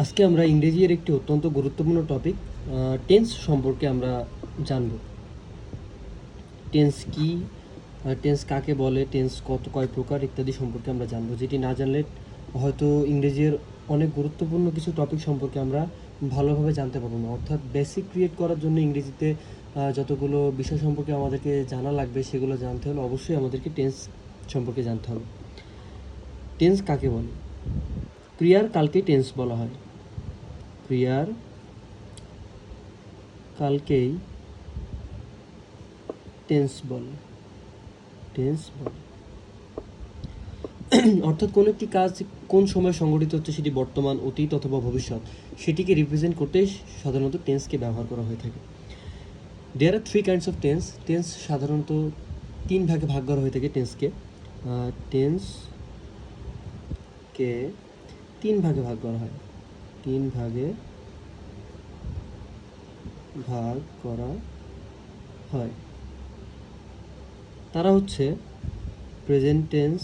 আজকে আমরা ইংরেজির একটি অত্যন্ত গুরুত্বপূর্ণ টপিক টেন্স সম্পর্কে আমরা জানব। টেন্স কি, টেন্স কাকে বলে, টেন্স কয় প্রকার ইত্যাদি সম্পর্কে আমরা জানবো, যেটি না জানলে হয়তো ইংরেজির অনেক গুরুত্বপূর্ণ কিছু টপিক সম্পর্কে আমরা ভালোভাবে জানতে পারবো না। অর্থাৎ বেসিক ক্রিয়েট করার জন্য ইংরেজিতে যতগুলো বিষয় সম্পর্কে আমাদেরকে জানা লাগবে সেগুলো জানতে হলে অবশ্যই আমাদেরকে টেন্স সম্পর্কে জানতে হবে। টেন্স কাকে বলে? ক্রিয়ার কালকে টেন্স বলা হয়। ক্রিয়ার কালকেই টেন্স বলে। অর্থাৎ কোনো একটি কাজ কোন সময় সংঘটিত হচ্ছে, সেটি বর্তমান, অতীত অথবা ভবিষ্যৎ, সেটিকে রিপ্রেজেন্ট করতে সাধারণত টেন্সকে ব্যবহার করা হয়ে থাকে। There are three kinds of tense. Tense সাধারণত তিন ভাগে ভাগ করা হয়ে থাকে। টেন্সকে তিন ভাগে ভাগ করা হয়। তারা হচ্ছে প্রেজেন্ট টেন্স,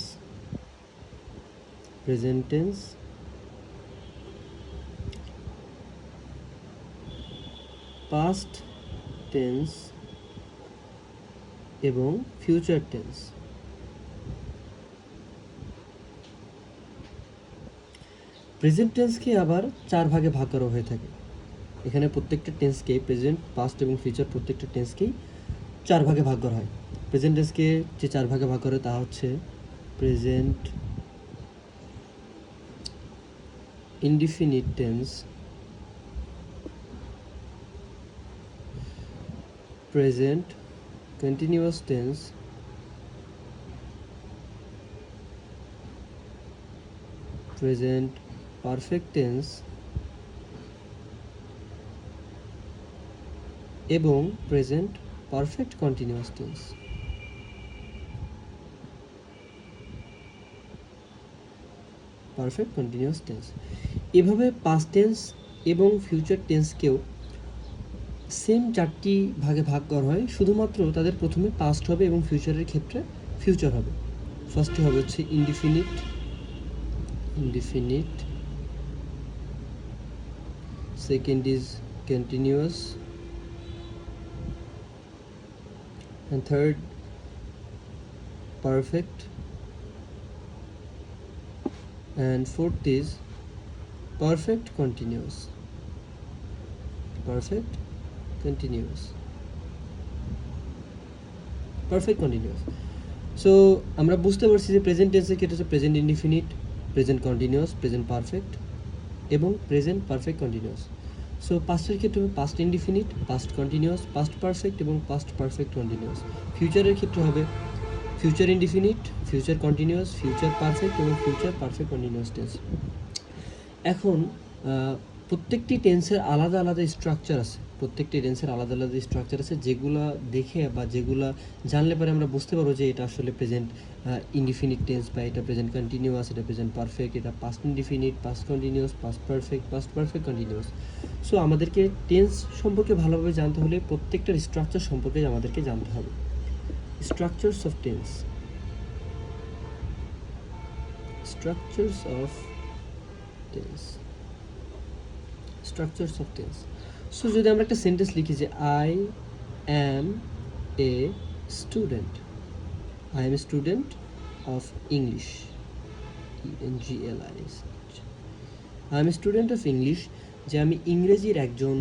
পাস্ট টেন্স এবং ফিউচার টেন্স। প্রেজেন্ট টেন্সকে আবার চার ভাগে ভাগ করা হয়ে থাকে। এখানে প্রত্যেকটা টেন্সকেই, প্রেজেন্ট, পাস্ট এবং ফিউচার, প্রত্যেকটা টেন্সকেই চার ভাগে ভাগ করা হয়। প্রেজেন্ট টেন্সকে যে চার ভাগে ভাগ করে তা হচ্ছে present indefinite tense, present continuous tense, present perfect tense এবং প্রেজেন্ট পারফেক্ট কন্টিনিউয়াস টেন্স। এভাবে পাস্ট টেন্স এবং ফিউচার টেন্সকেও সেম চারটি ভাগে ভাগ করা হয়, শুধুমাত্র তাদের প্রথমে পাস্ট হবে এবং ফিউচারের ক্ষেত্রে ফিউচার হবে। ফার্স্টে হবে হচ্ছে indefinite, second is continuous, and third perfect, and fourth is perfect continuous. So আমরা বুঝতে পারছি যে প্রেজেন্ট টেন্সের ক্ষেত্রে হচ্ছে present indefinite, present continuous, present perfect এবং প্রেজেন্ট পারফেক্ট কন্টিনিউয়াস। সো পাস্টের ক্ষেত্রে হবে past indefinite, past continuous, past perfect এবং পাস্ট পারফেক্ট কন্টিনিউয়াস। ফিউচারের ক্ষেত্রে হবে future indefinite, future continuous, future perfect এবং ফিউচার পারফেক্ট কন্টিনিউয়াস টেন্স। এখন প্রত্যেকটি টেন্সের আলাদা আলাদা স্ট্রাকচার আছে, যেগুলো দেখে বা যেগুলো জানলে পরে আমরা বুঝতে পারবো যে এটা আসলে প্রেজেন্ট ইনডিফিনিট টেন্স, বা এটা প্রেজেন্ট কন্টিনিউয়াস, এটা প্রেজেন্ট পারফেক্ট, এটা past indefinite, past continuous, past perfect continuous. So আমাদেরকে টেন্স সম্পর্কে ভালোভাবে জানতে হলে প্রত্যেকটার স্ট্রাকচার সম্পর্কে আমাদেরকে জানতে হবে। Structures of tense. সো যদি আমরা একটা সেন্টেন্স লিখি যে I am a student of English, I am student of English, যে আমি ইংরেজির একজন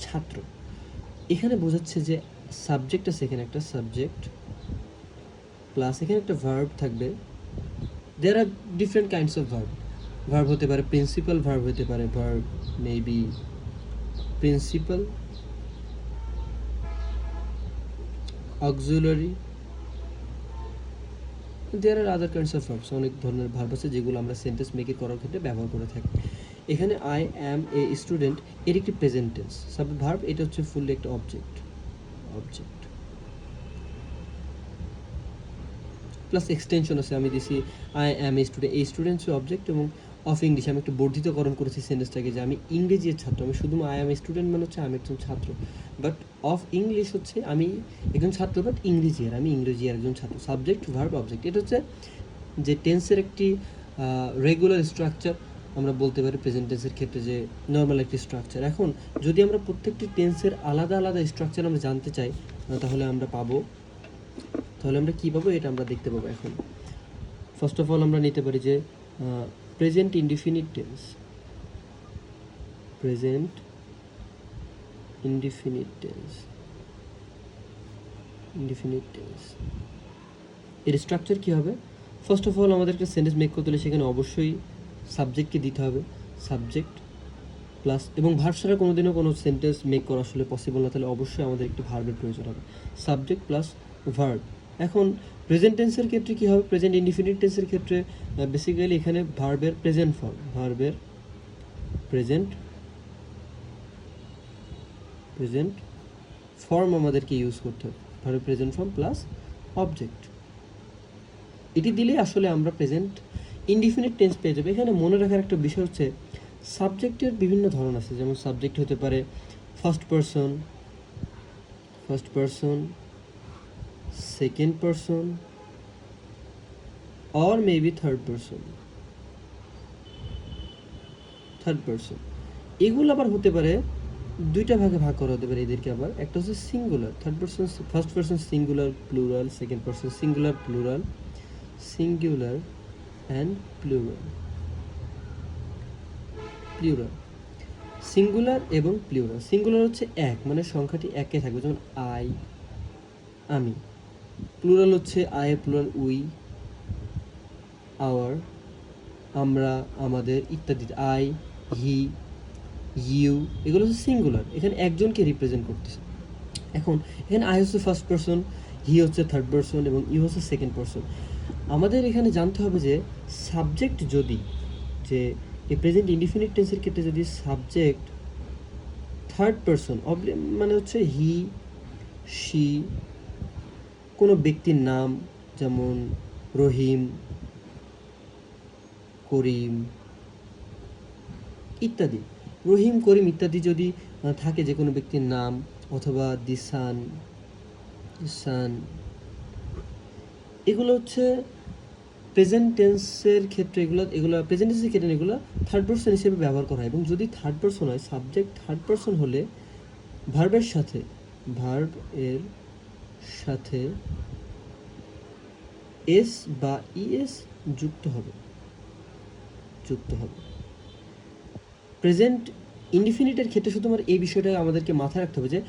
ছাত্র। এখানে বোঝাচ্ছে যে সাবজেক্ট আছে, এখানে একটা সাবজেক্ট প্লাস এখানে একটা ভার্ব থাকবে। There are different kinds of verb হতে পারে প্রিন্সিপাল ভার্ব, হতে পারে verb maybe principal, auxiliary, there are other kinds of verbs. অনেক ধরনের ভার্ব আছে যেগুলো আমরা সেন্টেন্স মেক করার ক্ষেত্রে ব্যবহার করে থাকি। এখানে আই অ্যাম এ স্টুডেন্ট এর একটি প্রেজেন্ট টেন্স ভার্ব, এটা হচ্ছে ফুললি একটা অবজেক্ট প্লাস এক্সটেনশন আছে। আমি দিছি আই অ্যাম এ স্টুডেন্ট, এই স্টুডেন্টস অবজেক্ট, এবং অফ ইংলিশ আমি একটু বর্ধিতকরণ করেছি সেন্টেন্সটাকে, যে আমি ইংরেজির ছাত্র। আমি শুধু আই অ্যাম এ স্টুডেন্ট মানে হচ্ছে আমি একজন ছাত্র, বাট অফ ইংলিশ হচ্ছে আমি একজন ছাত্র, বাট আমি ইংরেজি একজন ছাত্র। সাবজেক্ট ভার্ব অবজেক্ট, এটা হচ্ছে যে টেন্সের একটি রেগুলার স্ট্রাকচার। আমরা বলতে পারি প্রেজেন্ট টেন্সের ক্ষেত্রে যে নর্মাল একটি স্ট্রাকচার। এখন যদি আমরা প্রত্যেকটি টেন্সের আলাদা আলাদা স্ট্রাকচার আমরা জানতে চাই, তাহলে আমরা কী পাবো এটা আমরা দেখতে পাবো। এখন ফার্স্ট অফ অল আমরা নিতে পারি যে present indefinite tense. Present indefinite tense এর স্ট্রাকচার কী হবে? ফার্স্ট অফ অল আমাদেরকে সেন্টেন্স মেক করতে হলে সেখানে অবশ্যই সাবজেক্টকে দিতে হবে, সাবজেক্ট প্লাস, এবং ভার্ব ছাড়া কোনোদিনও কোনো সেন্টেন্স মেক করা আসলে পসিবল না, তাহলে অবশ্যই আমাদের একটি ভার্বের প্রয়োজন হবে, সাবজেক্ট প্লাস ভার্ব। এখন প্রেজেন্ট টেন্সের ক্ষেত্রে কী হবে? প্রেজেন্ট ইনডিফিনিট টেন্সের ক্ষেত্রে বেসিক্যালি এখানে ভার্বের প্রেজেন্ট ফর্ম আমাদেরকে ইউজ করতে হবে, ভার্বের প্রেজেন্ট ফর্ম প্লাস অবজেক্ট। এটি দিলে আসলে আমরা প্রেজেন্ট ইনডিফিনিট টেন্স পেয়ে যাবো। এখানে মনে রাখার একটা বিষয় হচ্ছে সাবজেক্টের বিভিন্ন ধরন আছে, যেমন সাবজেক্ট হতে পারে first person, second person, or maybe third person. এগুলো আবার হতে পারে দুইটা ভাগে ভাগ করা হতে পারে এদেরকে। আবার একটা হচ্ছে singular, first person singular plural, second person singular plural, singular and plural. Singular এবং প্লুরাল। সিঙ্গুলার হচ্ছে এক, মানে সংখ্যাটি একে থাকবে, যেমন আমি। প্লুরাল হচ্ছে আই প্লুরাল উই, আওয়ার, আমরা, আমাদের ইত্যাদি। আই, হি, ইউ, এগুলো হচ্ছে সিঙ্গুলার, এখানে একজনকে রিপ্রেজেন্ট করতেছে। এখন এখানে আই হচ্ছে ফার্স্ট পারসন, হি হচ্ছে থার্ড পারসন এবং ইউ হচ্ছে সেকেন্ড পারসন। আমাদের এখানে জানতে হবে যে সাবজেক্ট যদি, যে এই প্রেজেন্ট ইনডিফিনিট টেন্সের ক্ষেত্রে যদি সাবজেক্ট থার্ড পারসন, মানে হচ্ছে হি, শি, কোনো ব্যক্তির নাম যেমন রহিম, করিম ইত্যাদি, রহিম, করিম ইত্যাদি যদি থাকে, যে কোনো ব্যক্তির নাম, অথবা দি সান, এগুলো হচ্ছে প্রেজেন্ট টেন্সের ক্ষেত্রে, এগুলো প্রেজেন্ট টেন্সের ক্ষেত্রে এগুলো থার্ড পারসন হিসেবে ব্যবহার করা হয়। এবং যদি থার্ড পারসন হয়, সাবজেক্ট থার্ড পারসন হলে ভার্বের সাথে এস বা ইএস যুক্ত হবে। প্রেজেন্ট ইনডিফিনিটের ক্ষেত্রে শুধুমাত্র এই বিষয়টা আমাদেরকে মাথায় রাখতে হবে যে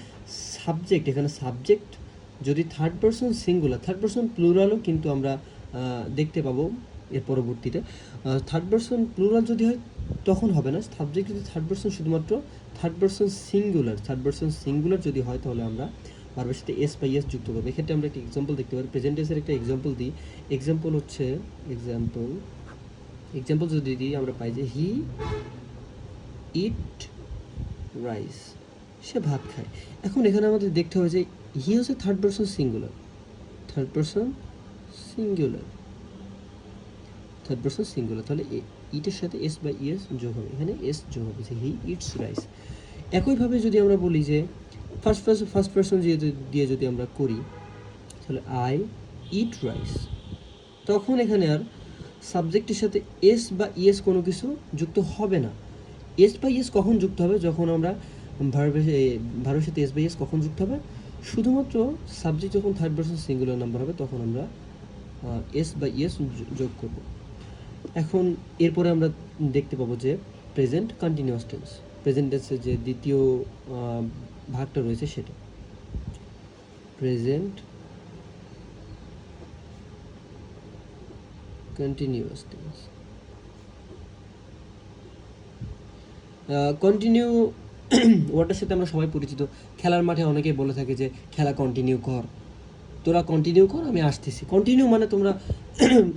সাবজেক্ট, এখানে সাবজেক্ট যদি third person singular, third person প্লুরালও কিন্তু আমরা দেখতে পাবো এর পরবর্তীতে। থার্ড পারসন প্লুরাল যদি হয় তখন হবে না, সাবজেক্ট যদি থার্ড পারসন শুধুমাত্র থার্ড পারসন সিঙ্গুলার যদি হয়, তাহলে আমরা ভার্বের সাথে এস বা ইএস যুক্ত করবো। এক্ষেত্রে আমরা একটা এক্সাম্পল দেখতে পারি, প্রেজেন্ট টেন্সের একটা এক্সাম্পল দিই। এক্সাম্পল যদি দিই, আমরা পাই যে হি ইট রাইস, সে ভাত খায়। এখন এখানে আমাদের দেখতে হবে যে হি হচ্ছে থার্ড পারসন সিঙ্গুলার, তাহলে ইটের সাথে এস বা ইএস যোগ হবে, এখানে এস যোগ হবে, যে হি ইটস রাইস। একইভাবে যদি আমরা বলি যে ফার্স্ট পারসন দিয়ে যদি আমরা করি, তাহলে আই ইট রাইস, তখন এখানে আর সাবজেক্টের সাথে এস বা ইএস কোনো কিছু যুক্ত হবে না। এস বা ইএস কখন যুক্ত হবে? যখন আমরা ভার্বের সাথে এস বা ইএস কখন যুক্ত হবে? শুধুমাত্র সাবজেক্ট যখন থার্ড পারসন সিঙ্গুলার নাম্বার হবে, তখন আমরা এস বা ইএস যোগ করব। এখন এরপরে আমরা দেখতে পাবো যে প্রেজেন্ট কন্টিনিউয়াস টেন্সের যে দ্বিতীয় ভাগটা রয়েছে, সেটা প্রেজেন্ট কন্টিনিউয়াস টেন্স। কন্টিনিউ ওয়ার্ডটার সাথে আমরা সবাই পরিচিত। খেলার মাঠে অনেকেই বলে থাকে যে খেলা কন্টিনিউ কর, তোরা কন্টিনিউ কর, আমি আসতেছি। কন্টিনিউ মানে তোমরা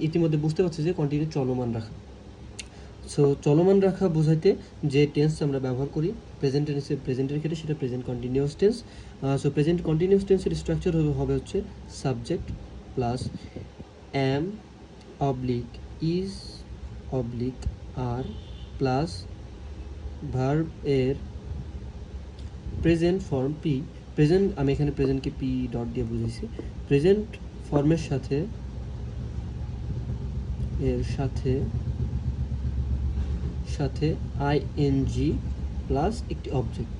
ইতিমধ্যে বুঝতে পারছো যে কন্টিনিউ চলমান রাখা। সো চলমান রাখা বোঝাইতে যে টেন্স আমরা ব্যবহার করি প্রেজেন্টের ক্ষেত্রে, সেটা present continuous tense. So present continuous টেন্সের স্ট্রাকচার হবে হচ্ছে subject plus am oblique is oblique are plus verb এর প্রেজেন্ট ফর্ম পি। প্রেজেন্ট, আমি এখানে প্রেজেন্টকে পি ডট দিয়ে বুঝেছি। প্রেজেন্ট ফর্মের সাথে সাথে আইএনজি প্লাস একটি অবজেক্ট,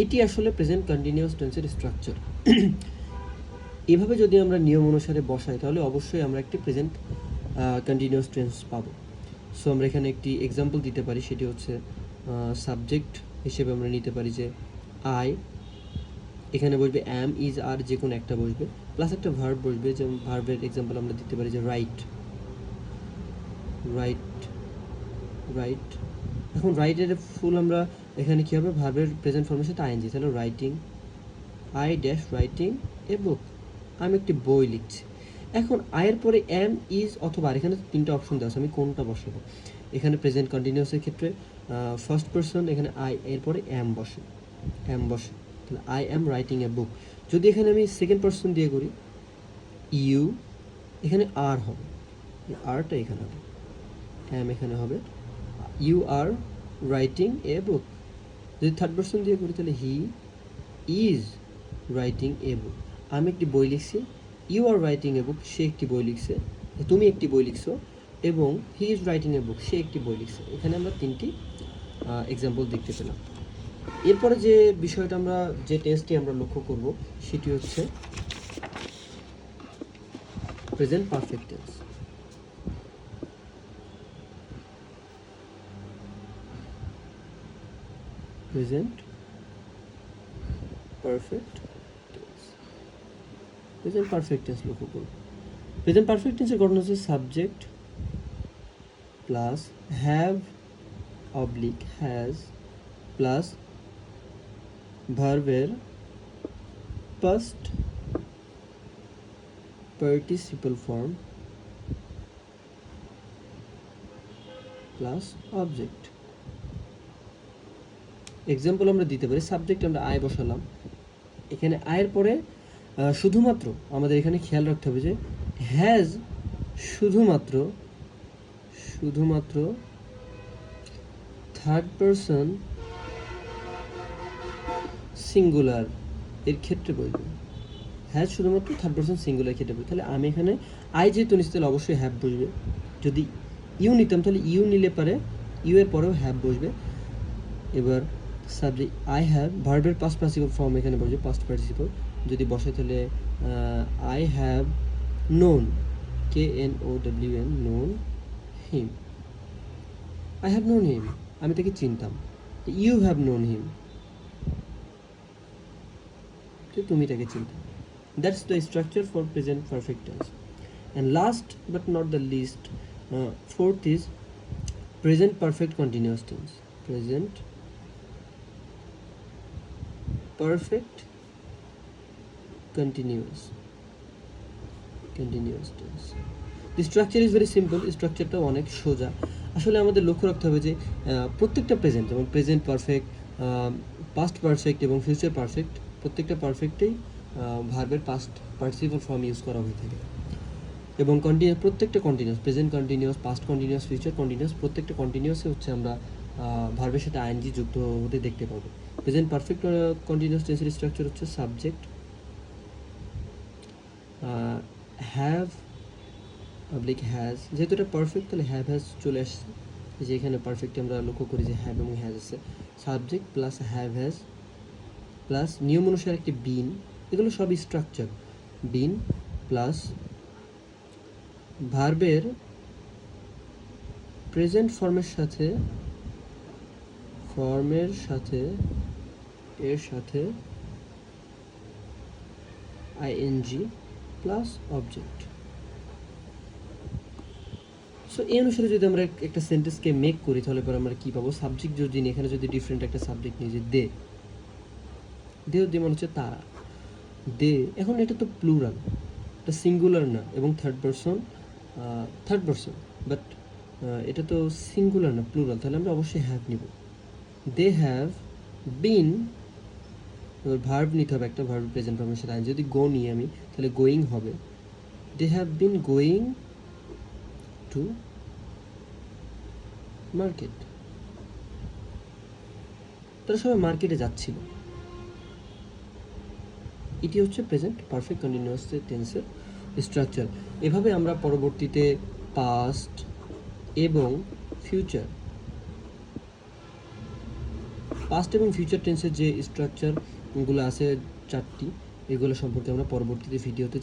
এটি আসলে প্রেজেন্ট কন্টিনিউয়াস টেন্সের স্ট্রাকচার। এভাবে যদি আমরা নিয়ম অনুসারে বসাই তাহলে অবশ্যই আমরা একটি প্রেজেন্ট কন্টিনিউয়াস টেন্স পাবো। সো আমরা এখানে একটি এক্সাম্পল দিতে পারি, সেটি হচ্ছে সাবজেক্ট হিসেবে আমরা নিতে পারি যে আই, এখানে বসবে অ্যাম, ইজ, আর যে কোনো একটা বসবে, প্লাস একটা ভার্ব বসবে। যেমন ভার্বের এক্সাম্পল আমরা দিতে পারি যে রাইট। এখন রাইটের ফুল আমরা এখানে কী হবে, ভার্বের প্রেজেন্ট ফর্মের সাথে আইএনজি, তাহলে রাইটিং, আই ড্যাশ রাইটিং এ বুক, আমি একটি বই লিখছি। এখন আয়ের পরে এম, ইজ অথবা আর, এখানে তিনটা অপশন দেওয়া আছে, আমি কোনটা বসাবো। এখানে প্রেজেন্ট কন্টিনিউয়াসের ক্ষেত্রে ফার্স্ট পারসন, এখানে আই, এরপরে এম বসে, তাহলে আই এম রাইটিং এ বুক। যদি এখানে আমি সেকেন্ড পারসন দিয়ে করি, ইউ, এখানে আর হবে, আরটা এখানে হবে, এম এখানে হবে, ইউ আর রাইটিং এ বুক। যদি থার্ড পারসন দিয়ে করি তাহলে হি ইজ রাইটিং এ বুক, আমি একটি বই লিখছি, ইউ আর রাইটিং এ বুক, সে একটি বই লিখছে, তুমি একটি বই লিখছো, এবং হি ইজ রাইটিং এ বুক, সে একটি বই লিখছে। এখানে আমরা তিনটি এক্সাম্পল দেখতে পেলাম। এরপরে যে বিষয়টা আমরা, যে টেন্সটি আমরা লক্ষ্য করব সেটি হচ্ছে present perfect tense. Present perfect tense লক্ষ্য করব। প্রেজেন্ট পারফেক্ট টেন্সের গঠন হচ্ছে subject plus have oblique has plus ভার্বের past participle form plus object. Example আমরা দিতে পারি, সাবজেক্ট আমরা আই বসালাম, এখানে আয়ের পরে শুধুমাত্র আমাদের এখানে খেয়াল রাখতে হবে যে হ্যাজ শুধুমাত্র থার্ড পারসন সিঙ্গুলার এর ক্ষেত্রে বলবো, হ্যাজ শুধুমাত্র থার্ড পারসন সিঙ্গুলার ক্ষেত্রে বলবো। তাহলে আমি এখানে আই যেহেতু নিচ্ছি তাহলে অবশ্যই হ্যাভ বসবে। যদি ইউ নিতাম তাহলে ইউ নিলে পারে ইউ এর পরেও হ্যাভ বসবে। এবার সাবজেক্ট আই হ্যাভ, ভার্বের পাস্ট পার্টিসিপল ফর্ম এখানে বসবে, পাস্ট পার্টিসিপল যদি বসে তাহলে I have known, KNOWN, known him, I have known হিম, আমি তাকে চিনতাম। ইউ হ্যাভ নোন হিম, তুমি তাকে চিনতে। That's the structure for present perfect tense. And last but not the least, fourth is present perfect continuous tense. Present perfect continuous tense. The structure is very simple. স্ট্রাকচারটা অনেক সোজা। আসলে আমাদের লক্ষ্য রাখতে হবে যে প্রত্যেকটা প্রেজেন্ট, যেমন প্রেজেন্ট পারফেক্ট, পাস্ট পারফেক্ট এবং ফিউচার পারফেক্ট, প্রত্যেকটা পারফেক্টেই ভার্বের পাস্ট পার্টিসিপল ফর্ম ইউজ করা হয়ে থাকে। এবং প্রত্যেকটা continuous, present continuous, past continuous, future continuous, প্রত্যেকটা কন্টিনিউয়াসে হচ্ছে আমরা ভার্বের সাথে আইএনজি যুক্ত হতে দেখতে পাবো। প্রেজেন্ট পারফেক্ট কন্টিনিউয়াস টেন্সের স্ট্রাকচার হচ্ছে সাবজেক্ট হ্যাভ অবলিক হ্যাজ, যেহেতু এটা পারফেক্ট তাহলে হ্যাভ হ্যাজ চলে আসছে, যে এখানে পারফেক্টে আমরা লক্ষ্য করি যে হ্যাভ এবং হ্যাজ আছে, subject plus have has plus নিয়ম অনুসারে একটি বিন, এগুলো সবই স্ট্রাকচার। বিন প্লাস ভার্বের প্রেজেন্ট ফর্মের সাথে আইএনজি প্লাস অবজেক্ট। সো এই অনুসারে যদি আমরা একটা সেন্টেন্সকে মেক করি তাহলে পরে আমরা কী পাবো, সাবজেক্ট যদি নিই, এখানে যদি ডিফারেন্ট একটা সাবজেক্ট নিই যে দে মনে হচ্ছে তারা, দে, এখন এটা তো প্লুরাল, এটা সিঙ্গুলার না, এবং থার্ড পারসন বাট এটা তো সিঙ্গুলার না, প্লুরাল, তাহলে আমরা অবশ্যই হ্যাভ নিব। দে হ্যাভ বিন, ভার্ব নিতে হবে একটা, ভার্ব প্রেজেন্ট ফর্মের সাথে আইন। যদি গো নিই আমি তাহলে গোয়িং হবে, they have been going to market, তারা সবাই মার্কেটে যাচ্ছিল। এটি হচ্ছে প্রেজেন্ট পারফেক্ট কন্টিনিউয়াস টেন্সের স্ট্রাকচার। এভাবে আমরা পরবর্তীতে পাস্ট এবং ফিউচার। পাস্ট এবং ফিউচার টেন্সের যে স্ট্রাকচারগুলো আছে 4টি, এগুলো সম্পর্কে আমরা পরবর্তীতে ভিডিওতে